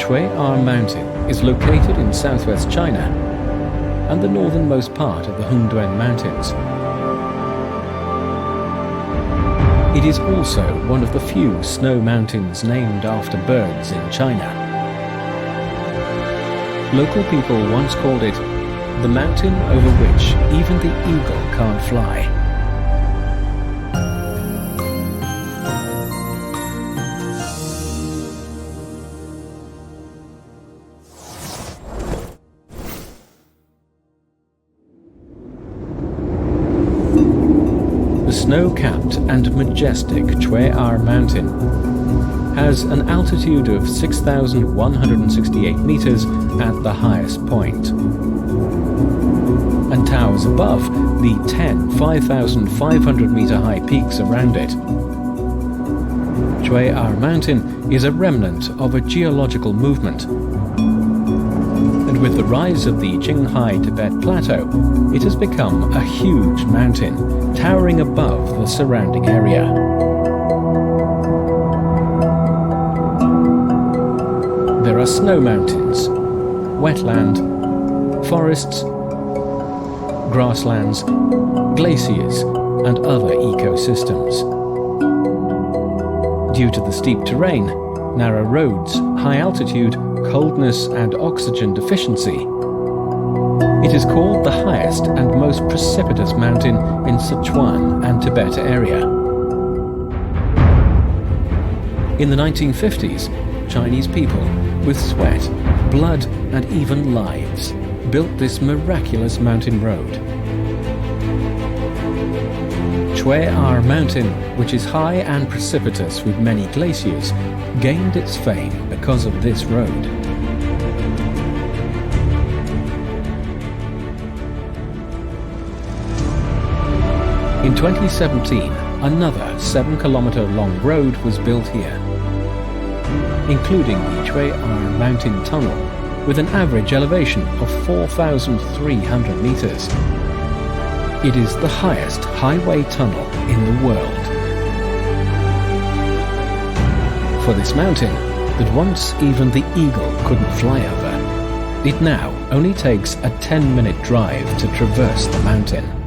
Treacherous Mountain is located in southwest China and the northernmost part of the Hengduan Mountains. It is also one of the few snow mountains named after birds in China. Local people once called it the mountain over which even the eagle can't fly. The snow-capped and majestic Treacherous Mountain has an altitude of 6,168 meters at the highest point, and towers above the 10 5,500-meter high peaks around it. Treacherous Mountain is a remnant of a geological movement, and with the rise of the Qinghai Tibet Plateau, it has become a huge mountain, towering above the surrounding area. There are snow mountains, wetland, forests, grasslands, glaciers, and other ecosystems. Due to the steep terrain, narrow roads, high altitude, coldness, and oxygen deficiency, it is called the highest and most precipitous mountain in Sichuan and Tibet area. In the 1950s, Chinese people, with sweat, blood, and even lives, built this miraculous mountain road. Treacherous Mountain, which is high and precipitous with many glaciers, gained its fame because of this road. In 2017, another 7-kilometer-long road was built here, including the Treacherous Mountain Tunnel, with an average elevation of 4,300 meters. It is the highest highway tunnel in the world. For this mountain, that once even the eagle couldn't fly over, it now only takes a 10-minute drive to traverse the mountain.